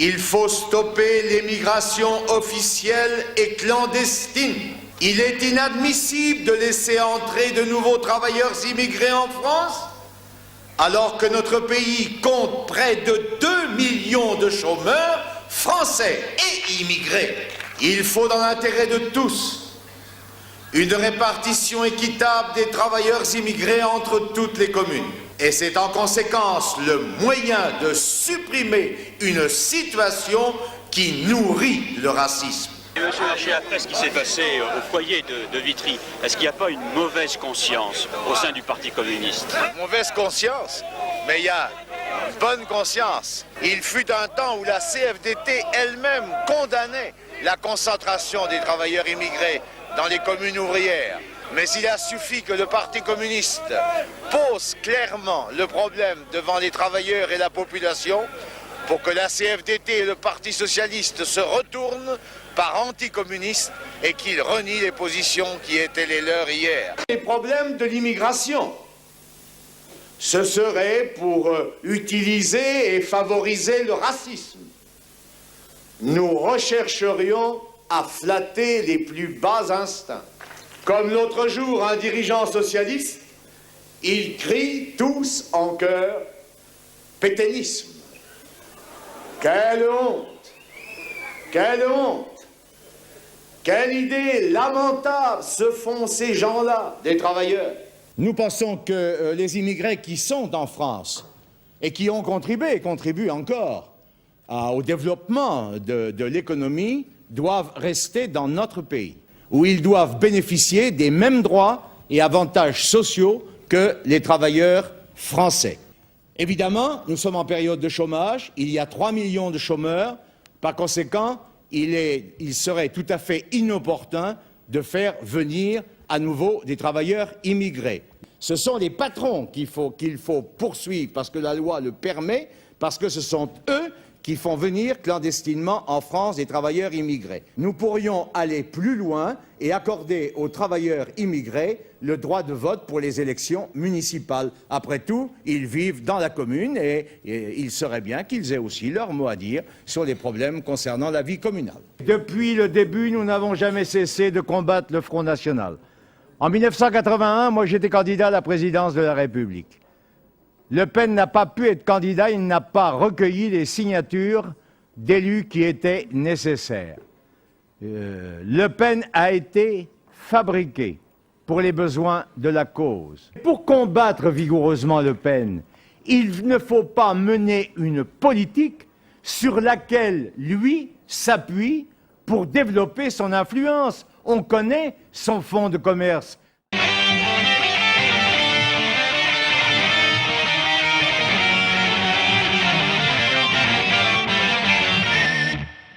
Il faut stopper l'émigration officielle et clandestine. Il est inadmissible de laisser entrer de nouveaux travailleurs immigrés en France, alors que notre pays compte près de 2 millions de chômeurs français et immigrés. Il faut, dans l'intérêt de tous, une répartition équitable des travailleurs immigrés entre toutes les communes. Et c'est en conséquence le moyen de supprimer une situation qui nourrit le racisme. Monsieur Larcher, après ce qui s'est passé au foyer de Vitry, est-ce qu'il n'y a pas une mauvaise conscience au sein du Parti communiste? Mauvaise conscience? Mais il y a bonne conscience. Il fut un temps où la CFDT elle-même condamnait la concentration des travailleurs immigrés dans les communes ouvrières. Mais il a suffi que le Parti communiste pose clairement le problème devant les travailleurs et la population pour que la CFDT et le Parti socialiste se retournent par anticommunistes et qu'ils renient les positions qui étaient les leurs hier. Les problèmes de l'immigration, ce serait pour utiliser et favoriser le racisme. Nous rechercherions à flatter les plus bas instincts. Comme l'autre jour, un dirigeant socialiste, ils crient tous en chœur « pétainisme ». Quelle honte! Quelle honte! Quelle idée lamentable se font ces gens-là, des travailleurs! Nous pensons que les immigrés qui sont en France et qui ont contribué et contribuent encore au développement de l'économie doivent rester dans notre pays, où ils doivent bénéficier des mêmes droits et avantages sociaux que les travailleurs français. Évidemment, nous sommes en période de chômage, il y a 3 millions de chômeurs, par conséquent, il serait tout à fait inopportun de faire venir à nouveau des travailleurs immigrés. Ce sont les patrons qu'il faut poursuivre parce que la loi le permet, parce que ce sont eux qui font venir clandestinement en France des travailleurs immigrés. Nous pourrions aller plus loin et accorder aux travailleurs immigrés le droit de vote pour les élections municipales. Après tout, ils vivent dans la commune et il serait bien qu'ils aient aussi leur mot à dire sur les problèmes concernant la vie communale. Depuis le début, nous n'avons jamais cessé de combattre le Front National. En 1981, moi j'étais candidat à la présidence de la République. Le Pen n'a pas pu être candidat, il n'a pas recueilli les signatures d'élus qui étaient nécessaires. Le Pen a été fabriqué pour les besoins de la cause. Pour combattre vigoureusement Le Pen, il ne faut pas mener une politique sur laquelle lui s'appuie pour développer son influence. On connaît son fonds de commerce.